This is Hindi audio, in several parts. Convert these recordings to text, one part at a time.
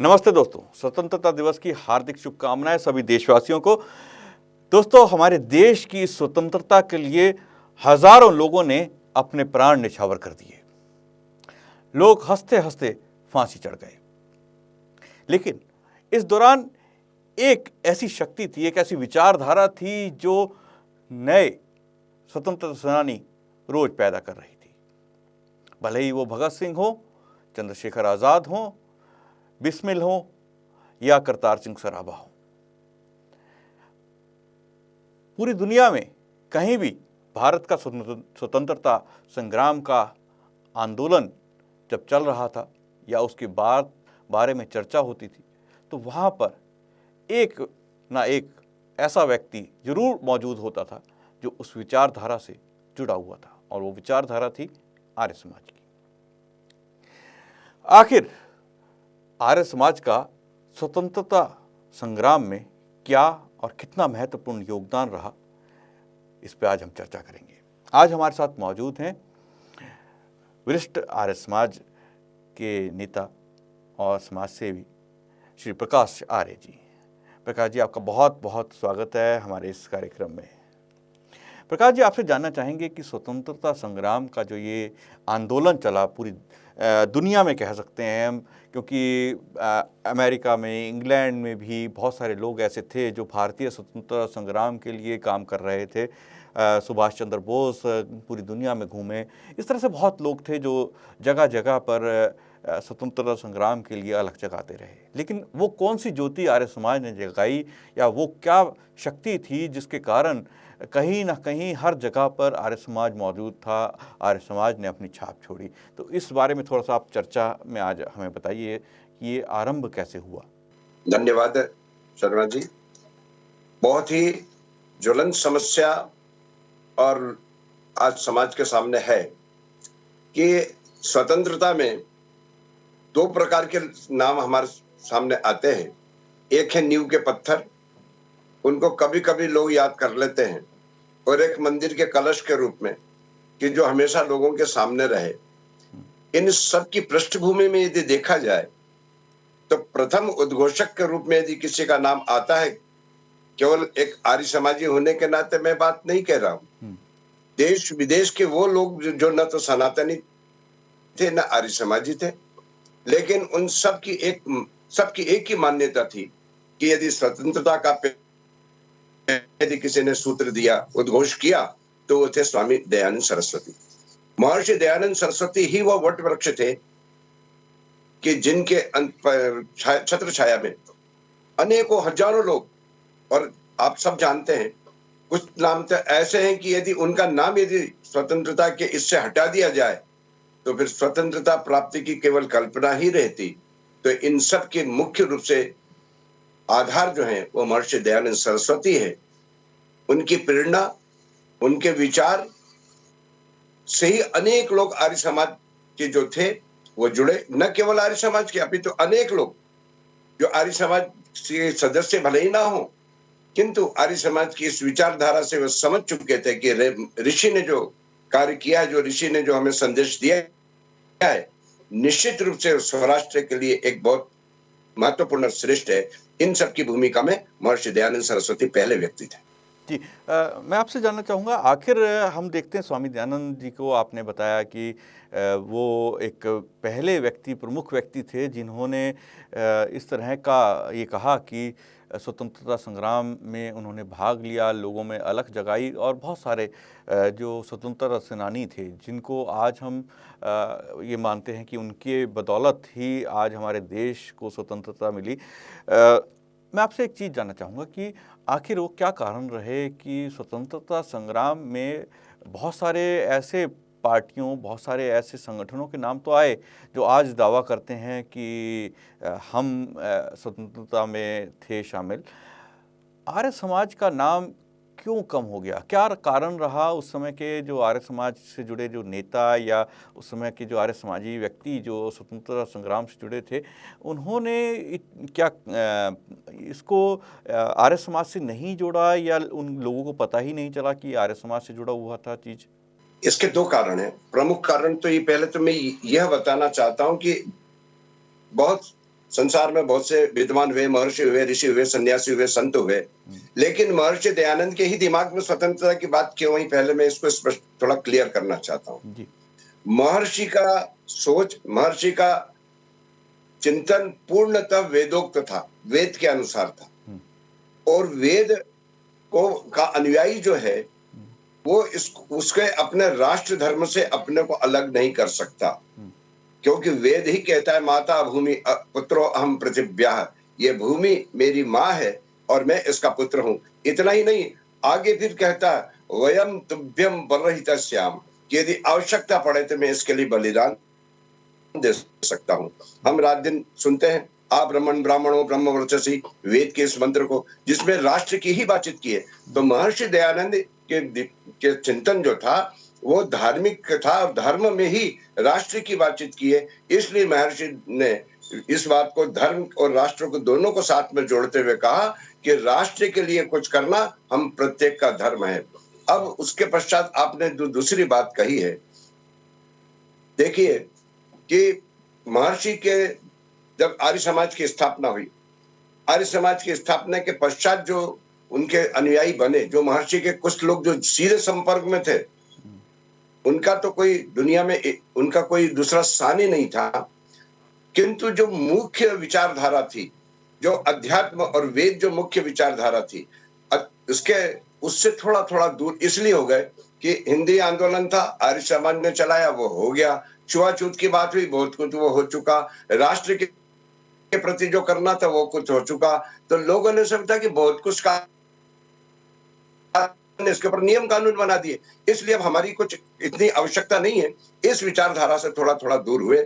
नमस्ते दोस्तों, स्वतंत्रता दिवस की हार्दिक शुभकामनाएं सभी देशवासियों को। दोस्तों, हमारे देश की स्वतंत्रता के लिए हजारों लोगों ने अपने प्राण न्यौछावर कर दिए। लोग हंसते हंसते फांसी चढ़ गए। लेकिन इस दौरान एक ऐसी शक्ति थी, एक ऐसी विचारधारा थी जो नए स्वतंत्रता सेनानी रोज पैदा कर रही थी। भले ही वो भगत सिंह हो, चंद्रशेखर आजाद हो, बिस्मिल हो या करतार सिंह सराभा हो। पूरी दुनिया में कहीं भी भारत का स्वतंत्रता संग्राम का आंदोलन जब चल रहा था या उसके बारे में चर्चा होती थी, तो वहाँ पर एक ना एक ऐसा व्यक्ति जरूर मौजूद होता था जो उस विचारधारा से जुड़ा हुआ था, और वो विचारधारा थी आर्य समाज की। आखिर आर्य समाज का स्वतंत्रता संग्राम में क्या और कितना महत्वपूर्ण योगदान रहा, इस पर आज हम चर्चा करेंगे। आज हमारे साथ मौजूद हैं वरिष्ठ आर्य समाज के नेता और समाज सेवी श्री प्रकाश आर्य जी। प्रकाश जी, आपका बहुत बहुत स्वागत है हमारे इस कार्यक्रम में। प्रकाश जी, आपसे जानना चाहेंगे कि स्वतंत्रता संग्राम का जो ये आंदोलन चला पूरी दुनिया में, कह सकते हैं हम, क्योंकि अमेरिका में, इंग्लैंड में भी बहुत सारे लोग ऐसे थे जो भारतीय स्वतंत्रता संग्राम के लिए काम कर रहे थे। सुभाष चंद्र बोस पूरी दुनिया में घूमे। इस तरह से बहुत लोग थे जो जगह जगह पर स्वतंत्रता संग्राम के लिए अलग जगाते रहे। लेकिन वो कौन सी ज्योति आर्य समाज ने जगाई, या वो क्या शक्ति थी जिसके कारण कहीं ना कहीं हर जगह पर आर्य समाज मौजूद था, आर्य समाज ने अपनी छाप छोड़ी। तो इस बारे में थोड़ा सा आप चर्चा में आज हमें बताइए कि ये आरंभ कैसे हुआ। धन्यवाद शर्मा जी। बहुत ही ज्वलंत समस्या और आज समाज के सामने है कि स्वतंत्रता में दो प्रकार के नाम हमारे सामने आते हैं। एक है नींव के पत्थर, उनको कभी कभी लोग याद कर लेते हैं, और एक मंदिर के कलश के रूप में कि जो हमेशा लोगों के सामने रहे। इन सब की पृष्ठभूमि में यदि देखा जाए तो प्रथम उद्घोषक के रूप में यदि किसी का नाम आता है, केवल एक आर्य समाजी होने के नाते मैं बात नहीं कह रहा हूं। देश विदेश के वो लोग जो न तो सनातनी थे न आर्य समाजी थे, लेकिन उन सबकी एक ही मान्यता थी कि यदि स्वतंत्रता का यदि किसी ने सूत्र दिया, उद्घोष किया, तो वो थे स्वामी दयानंद सरस्वती। महर्षि दयानंद सरस्वती ही वो वट वृक्ष थे कि जिनके छत्र छाया में अनेकों हजारों लोग, और आप सब जानते हैं कुछ नाम तो ऐसे हैं कि यदि उनका नाम यदि स्वतंत्रता के इससे हटा दिया जाए तो फिर स्वतंत्रता प्राप्ति की केवल कल्पना ही रहती। तो इन सब के मुख्य रूप से आधार जो है वो महर्षि दयानंद सरस्वती है। उनकी प्रेरणा, उनके विचार से ही अनेक लोग आर्य समाज के जो थे वो जुड़े। न केवल आर्य समाज के, अभी तो अनेक लोग जो आर्य समाज के सदस्य भले ही ना हो, किंतु आर्य समाज की इस विचारधारा से वो समझ चुके थे कि ऋषि ने जो कार्य किया, जो ऋषि ने जो हमें संदेश दिया है, निश्चित रूप से स्वराष्ट्र के लिए एक बहुत महत्वपूर्ण श्रेष्ठ है। इन सब की भूमिका में महर्षि दयानंद सरस्वती पहले व्यक्ति थे। जी, मैं आपसे जानना चाहूँगा, आखिर हम देखते हैं स्वामी दयानंद जी को आपने बताया कि वो एक पहले व्यक्ति, प्रमुख व्यक्ति थे जिन्होंने इस तरह का ये कहा कि स्वतंत्रता संग्राम में उन्होंने भाग लिया, लोगों में अलख जगाई, और बहुत सारे जो स्वतंत्रता सेनानी थे जिनको आज हम ये मानते हैं कि उनके बदौलत ही आज हमारे देश को स्वतंत्रता मिली। मैं आपसे एक चीज़ जानना चाहूँगा कि आखिर वो क्या कारण रहे कि स्वतंत्रता संग्राम में बहुत सारे ऐसे पार्टियों, बहुत सारे ऐसे संगठनों के नाम तो आए जो आज दावा करते हैं कि हम स्वतंत्रता में थे शामिल। आर्य समाज का नाम क्यों कम हो गया? क्या कारण रहा उस समय के जो आर्य समाज से जुड़े जो नेता, या उस समय के जो आर्य समाजी व्यक्ति जो स्वतंत्रता संग्राम से जुड़े थे, उन्होंने क्या इसको आर्य समाज से नहीं जोड़ा, या उन लोगों को पता ही नहीं चला कि आर्य समाज से जुड़ा हुआ था चीज? इसके दो कारण हैं। प्रमुख कारण तो ये, पहले तो मैं यह बताना चाहता हूं कि बहुत संसार में बहुत से विद्वान हुए, महर्षि हुए, ऋषि हुए, सन्यासी हुए, संत हुए, लेकिन महर्षि दयानंद के ही दिमाग में स्वतंत्रता की बात क्यों आई, पहले मैं इसको स्पष्ट थोड़ा क्लियर करना चाहता हूँ। जी। महर्षि का सोच, महर्षि का चिंतन पूर्णतः वेदोक्त था, वेद के अनुसार था, और वेद को का अनुयायी जो है वो उसके अपने राष्ट्र धर्म से अपने को अलग नहीं कर सकता, क्योंकि वेद ही कहता है माता भूमि पुत्रो अहम पृथिव्याः, ये भूमि मेरी माँ है और मैं इसका पुत्र हूँ। इतना ही नहीं, आगे फिर कहता है वयम तुभ्यम बलरहितस्याम, यदि आवश्यकता पड़े तो मैं इसके लिए बलिदान दे सकता हूँ। हम रात दिन सुनते हैं आ ब्राह्मण ब्राह्मणो ब्रह्म वर्चसी, वेद के इस मंत्र को, जिसमें राष्ट्र की ही बातचीत की है। तो महर्षि दयानंद के चिंतन जो था वो धार्मिक था और धर्म में ही राष्ट्र की बातचीत की है। इसलिए महर्षि ने इस बात को धर्म और राष्ट्र को दोनों को साथ में जोड़ते हुए कहा कि राष्ट्र के लिए कुछ करना हम प्रत्येक का धर्म है। अब उसके पश्चात आपने जो दूसरी बात कही है, देखिए कि महर्षि के जब आर्य समाज की स्थापना हुई, आर्य समाज की स्थापना के पश्चात जो उनके अनुयायी बने, जो महर्षि के कुछ लोग जो सीधे संपर्क में थे, उनका तो कोई दुनिया में उनका कोई दूसरा स्थान ही नहीं था, किंतु जो मुख्य विचारधारा थी, जो अध्यात्म और वेद जो मुख्य विचारधारा थी, उससे थोड़ा थोड़ा दूर इसलिए हो गए कि हिंदी आंदोलन था, आर्य समाज ने चलाया, वो हो गया। छुआछूत की बात हुई, बहुत कुछ वो हो चुका। राष्ट्र के प्रति जो करना था वो कुछ हो चुका। तो लोगों ने समझा कि बहुत कुछ का इसके ऊपर नियम कानून बना दिए, इसलिए अब हमारी कुछ इतनी आवश्यकता नहीं है। इस विचारधारा से थोड़ा थोड़ा दूर हुए।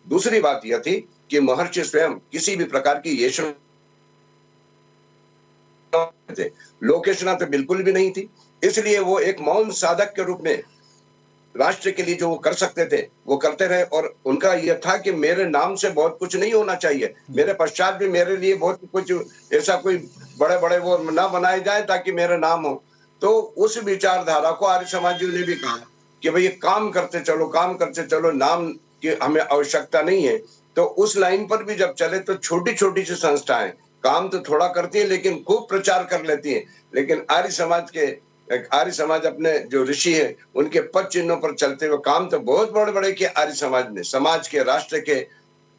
दूसरी बात यह थी कि महर्षि स्वयं किसी भी प्रकार की येषणा थे, लोकेशना तो बिल्कुल भी नहीं थी, इसलिए वो एक मौन साधक के रूप में राष्ट्र के लिए जो वो कर सकते थे वो करते रहे। और उनका यह था कि मेरे नाम से बहुत कुछ नहीं होना चाहिए, मेरे पश्चात भी मेरे लिए बहुत कुछ ऐसा कोई बड़े बड़े वो ना बनाए जाए ताकि मेरा नाम हो। तो उस विचारधारा को आर्य समाजियों ने भी कहा कि भाई काम करते चलो, काम करते चलो, नाम की हमें आवश्यकता नहीं है। तो उस लाइन पर भी जब चले तो छोटी छोटी सी संस्थाएं काम तो थोड़ा करती है लेकिन खूब प्रचार कर लेती है। लेकिन आर्य समाज अपने जो ऋषि है उनके पद चिन्हों पर चलते हुए काम तो बहुत बड़े बड़े किए आर्य समाज ने, समाज के राष्ट्र के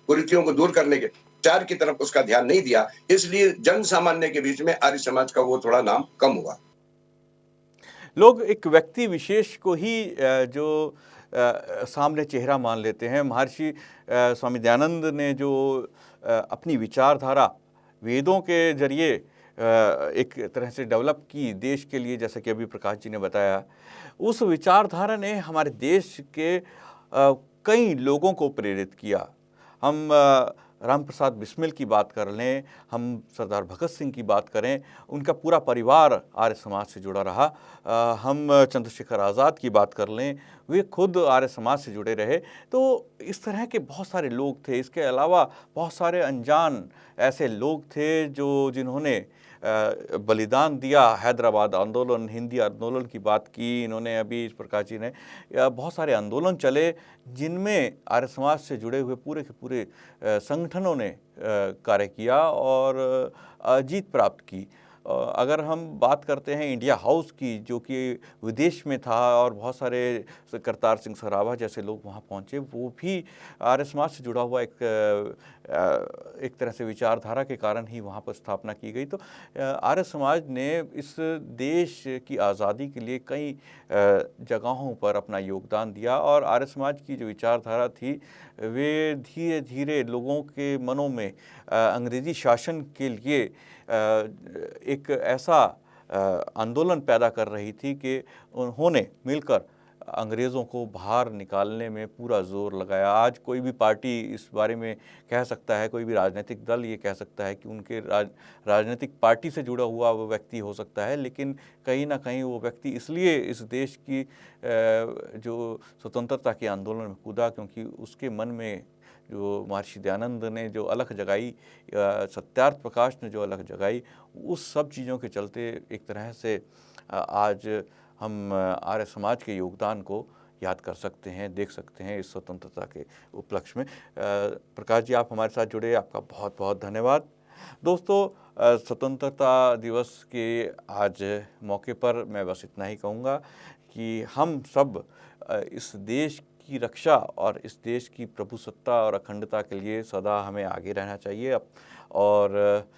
कुरीतियों को दूर करने के प्रचार की तरफ उसका ध्यान नहीं दिया, इसलिए जन सामान्य के बीच में आर्य समाज का वो थोड़ा नाम कम हुआ। लोग एक व्यक्ति विशेष को ही जो सामने चेहरा मान लेते हैं। महर्षि स्वामी दयानंद ने जो अपनी विचारधारा वेदों के जरिए एक तरह से डेवलप की देश के लिए, जैसा कि अभी प्रकाश जी ने बताया, उस विचारधारा ने हमारे देश के कई लोगों को प्रेरित किया। हम राम प्रसाद बिस्मिल की बात कर लें, हम सरदार भगत सिंह की बात करें, उनका पूरा परिवार आर्य समाज से जुड़ा रहा। हम चंद्रशेखर आज़ाद की बात कर लें, वे खुद आर्य समाज से जुड़े रहे। तो इस तरह के बहुत सारे लोग थे। इसके अलावा बहुत सारे अनजान ऐसे लोग थे जिन्होंने बलिदान दिया। हैदराबाद आंदोलन, हिंदी आंदोलन की बात की इन्होंने अभी, इस प्रकाश जी ने, बहुत सारे आंदोलन चले जिनमें आर्य समाज से जुड़े हुए पूरे के पूरे संगठनों ने कार्य किया और जीत प्राप्त की। अगर हम बात करते हैं इंडिया हाउस की, जो कि विदेश में था और बहुत सारे करतार सिंह सराभा जैसे लोग वहाँ पहुँचे, वो भी आर्य समाज से जुड़ा हुआ एक तरह से विचारधारा के कारण ही वहाँ पर स्थापना की गई। तो आर्य समाज ने इस देश की आज़ादी के लिए कई जगहों पर अपना योगदान दिया और आर्य समाज की जो विचारधारा थी वे धीरे धीरे लोगों के मनों में अंग्रेज़ी शासन के लिए एक ऐसा आंदोलन पैदा कर रही थी कि उन्होंने मिलकर अंग्रेज़ों को बाहर निकालने में पूरा जोर लगाया। आज कोई भी पार्टी इस बारे में कह सकता है, कोई भी राजनीतिक दल ये कह सकता है कि उनके राजनीतिक पार्टी से जुड़ा हुआ वो व्यक्ति हो सकता है, लेकिन कहीं ना कहीं वो व्यक्ति इसलिए इस देश की जो स्वतंत्रता के आंदोलन में कूदा क्योंकि उसके मन में जो महर्षि दयानंद ने जो अलख जगाई, सत्यार्थ प्रकाश ने जो अलख जगाई, उस सब चीज़ों के चलते एक तरह से आज हम आर्य समाज के योगदान को याद कर सकते हैं, देख सकते हैं इस स्वतंत्रता के उपलक्ष्य में। प्रकाश जी, आप हमारे साथ जुड़े, आपका बहुत बहुत धन्यवाद। दोस्तों, स्वतंत्रता दिवस के आज मौके पर मैं बस इतना ही कहूँगा कि हम सब इस देश की रक्षा और इस देश की प्रभुसत्ता और अखंडता के लिए सदा हमें आगे रहना चाहिए और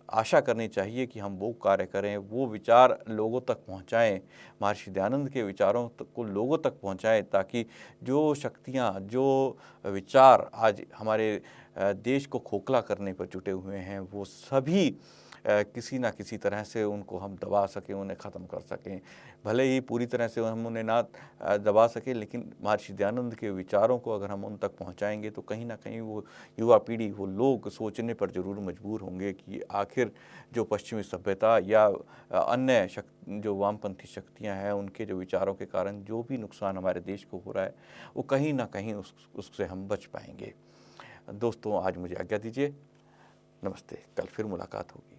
आशा करनी चाहिए कि हम वो कार्य करें, वो विचार लोगों तक पहुंचाएं, महर्षि दयानंद के विचारों को लोगों तक पहुंचाएं, ताकि जो शक्तियां, जो विचार आज हमारे देश को खोखला करने पर जुटे हुए हैं, वो सभी किसी ना किसी तरह से उनको हम दबा सकें, उन्हें ख़त्म कर सकें। भले ही पूरी तरह से हम उन्हें ना दबा सकें, लेकिन महर्षि दयानंद के विचारों को अगर हम उन तक पहुंचाएंगे तो कहीं ना कहीं वो युवा पीढ़ी, वो लोग सोचने पर ज़रूर मजबूर होंगे कि आखिर जो पश्चिमी सभ्यता या अन्य जो वामपंथी शक्तियां हैं, उनके जो विचारों के कारण जो भी नुकसान हमारे देश को हो रहा है, वो कहीं ना कहीं उससे हम बच पाएंगे। दोस्तों, आज मुझे आज्ञा दीजिए। नमस्ते। कल फिर मुलाकात होगी।